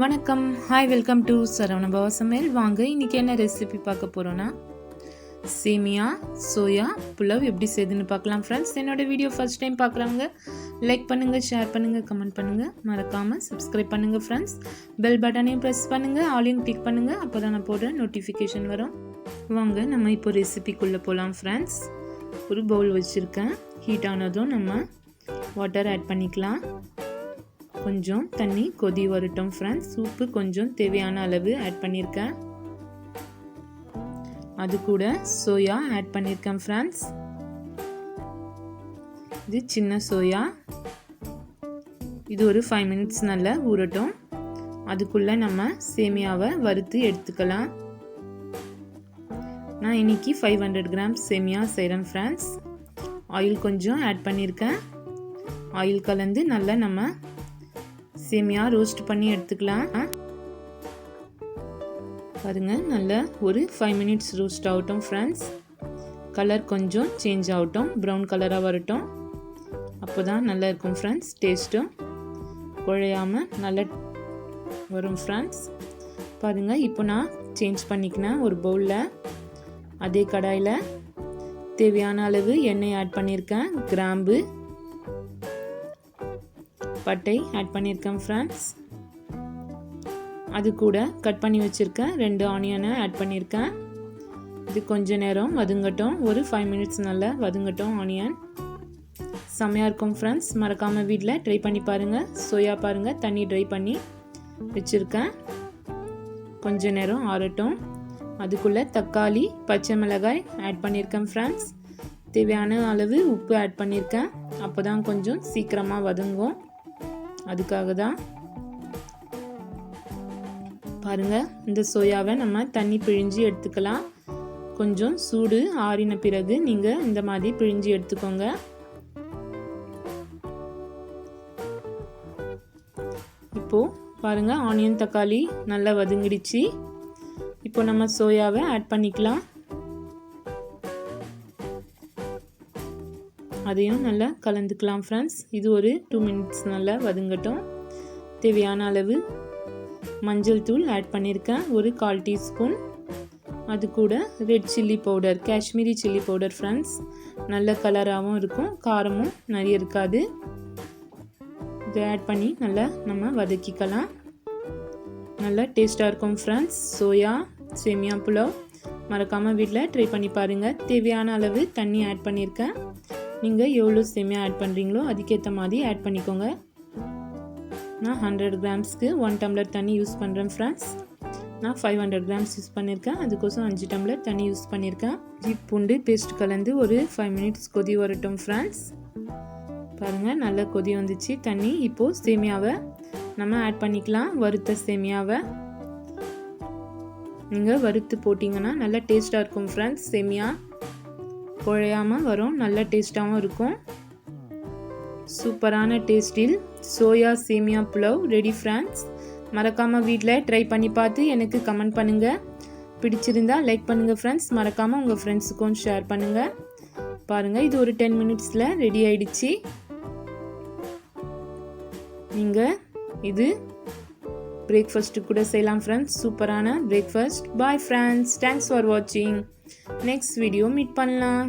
வணக்கம், hi, welcome to Saravanabhava சமையல். வாங்க இன்றைக்கி என்ன ரெசிபி பார்க்க போகிறோன்னா சேமியா சோயா புலாவ் எப்படி செய்யுதுன்னு பார்க்கலாம் ஃப்ரெண்ட்ஸ். என்னோடய வீடியோ ஃபர்ஸ்ட் டைம் பார்க்குறவங்க லைக் பண்ணுங்கள், ஷேர் பண்ணுங்கள், கமெண்ட் பண்ணுங்கள், மறக்காமல் சப்ஸ்கிரைப் பண்ணுங்கள் ஃப்ரெண்ட்ஸ். பெல் பட்டனையும் ப்ரெஸ் பண்ணுங்கள், ஆலையும் கிளிக் பண்ணுங்கள், அப்போ தான் நான் போடுற நோட்டிஃபிகேஷன் வரும். வாங்க நம்ம இப்போ ரெசிபிக்குள்ளே போகலாம் ஃப்ரெண்ட்ஸ். ஒரு பவுல் வச்சுருக்கேன். ஹீட் ஆனதும் நம்ம வாட்டர் ஆட் பண்ணிக்கலாம். கொஞ்சம் தண்ணி கொதி வரட்டும் ஃப்ரெண்ட்ஸ். உப்பு கொஞ்சம் தேவையான அளவு ஆட் பண்ணியிருக்கேன். அது கூட சோயா ஆட் பண்ணியிருக்கேன் ஃப்ரெண்ட்ஸ். இது சின்ன சோயா. இது ஒரு 5 மினிட்ஸ் நல்லா ஊறட்டும். அதுக்குள்ளே நம்ம சேமியாவை வறுத்து எடுத்துக்கலாம். நான் இன்னைக்கு 500 கிராம் சேமியா செய்கிறேன் ஃப்ரெண்ட்ஸ். ஆயில் கொஞ்சம் ஆட் பண்ணியிருக்கேன். ஆயில் கலந்து நல்லா நம்ம சேமியா ரோஸ்ட் பண்ணி எடுத்துக்கலாம். பாருங்க, நல்லா ஒரு 5 மினிட்ஸ் ரோஸ்ட் ஆகட்டும் ஃப்ரெண்ட்ஸ். கலர் கொஞ்சம் சேஞ்ச் ஆகட்டும், ப்ரௌன் கலராக வரட்டும். அப்போ தான் நல்லா இருக்கும் ஃப்ரெண்ட்ஸ். டேஸ்ட்டும் குழையாமல் நல்லா வரும் ஃப்ரெண்ட்ஸ். பாருங்கள், இப்போ நான் சேஞ்ச் பண்ணிக்கினேன் ஒரு பவுலில். அதே கடாயில் தேவையான அளவு எண்ணெய் ஆட் பண்ணியிருக்கேன். கிராம்பு, பட்டை ஆட் பண்ணியிருக்கேன் ஃப்ரெண்ட்ஸ். அது கூட கட் பண்ணி வச்சுருக்கேன் 2 ஆனியனை ஆட் பண்ணியிருக்கேன். இது கொஞ்ச நேரம் வதங்கட்டும், ஒரு 5 மினிட்ஸ் நல்லா வதங்கட்டும். ஆனியன் செம்மையாக இருக்கும் ஃப்ரெண்ட்ஸ். மறக்காமல் வீட்டில் ட்ரை பண்ணி பாருங்கள். சோயா பாருங்கள், தண்ணி ட்ரை பண்ணி வச்சுருக்கேன். கொஞ்ச நேரம் ஆறட்டும். அதுக்குள்ளே தக்காளி, பச்சை மிளகாய் ஆட் பண்ணியிருக்கேன் ஃப்ரெண்ட்ஸ். தேவையான அளவு உப்பு ஆட் பண்ணியிருக்கேன். அப்போ தான் கொஞ்சம் சீக்கிரமாக வதங்கும், அதுக்காக தான். பாருங்கள், இந்த சோயாவை நம்ம தண்ணி பிழிஞ்சு எடுத்துக்கலாம். கொஞ்சம் சூடு ஆறின பிறகு நீங்கள் இந்த மாதிரி பிழிஞ்சு எடுத்துக்கோங்க. இப்போ பாருங்கள், ஆனியன் தக்காளி நல்லா வதங்கிடுச்சு. இப்போ நம்ம சோயாவை ஆட் பண்ணிக்கலாம். அதையும் நல்லா கலந்துக்கலாம் ஃப்ரெண்ட்ஸ். இது ஒரு 2 மினிட்ஸ் நல்லா வதங்கட்டும். தேவையான அளவு மஞ்சள் தூள் ஆட் பண்ணியிருக்கேன், ஒரு 1/4 டீஸ்பூன். அது கூட red chilli powder, Kashmiri chilli powder friends. நல்ல கலராகவும் இருக்கும், காரமும் நிறைய இருக்காது. இதை ஆட் பண்ணி நல்லா நம்ம வதக்கிக்கலாம். நல்லா டேஸ்ட்டாக இருக்கும் ஃப்ரெண்ட்ஸ். சோயா சேமியா புலாவ் மறக்காமல் வீட்டில் ட்ரை பண்ணி பாருங்கள். தேவையான அளவு தண்ணி ஆட் பண்ணியிருக்கேன். நீங்கள் எவ்வளோ சேமியா ஆட் பண்ணுறீங்களோ அதுக்கேற்ற மாதிரி ஆட் பண்ணிக்கோங்க. நான் 100 கிராம்ஸ்க்கு 1 டம்ளர் தண்ணி யூஸ் பண்ணுறேன் ஃப்ரெண்ட்ஸ். நான் 500 கிராம்ஸ் யூஸ் பண்ணியிருக்கேன், அதுக்கோசம் 5 டம்ளர் தண்ணி யூஸ் பண்ணியிருக்கேன். இஞ்சி பூண்டு பேஸ்ட் கலந்து ஒரு 5 மினிட்ஸ் கொதி வரட்டும் ஃப்ரெண்ட்ஸ். பாருங்கள், நல்லா கொதி வந்துச்சு தண்ணி. இப்போது சேமியாவை நம்ம ஆட் பண்ணிக்கலாம். வறுத்த சேமியாவை நீங்கள் வறுத்து போட்டிங்கன்னா நல்லா டேஸ்ட்டாக இருக்கும் ஃப்ரெண்ட்ஸ். சேமியா குழையாமல் வரும், நல்ல டேஸ்ட்டாகவும் இருக்கும். சூப்பரான டேஸ்டில் சோயா சேமியா புலாவ் ரெடி ஃப்ரெண்ட்ஸ். மறக்காமல் வீட்டில் ட்ரை பண்ணி பார்த்து எனக்கு கமெண்ட் பண்ணுங்கள். பிடிச்சிருந்தா லைக் பண்ணுங்கள் ஃப்ரெண்ட்ஸ். மறக்காமல் உங்கள் ஃப்ரெண்ட்ஸுக்கும் ஷேர் பண்ணுங்கள். பாருங்கள், இது ஒரு 10 மினிட்ஸில் ரெடி ஆயிடுச்சு. நீங்கள் இது பிரேக்ஃபாஸ்ட்டு கூட செய்யலாம் ஃப்ரெண்ட்ஸ். சூப்பரான breakfast. Bye friends, thanks for வாட்சிங். நெக்ஸ்ட் வீடியோ மீட் பண்ணலாம்.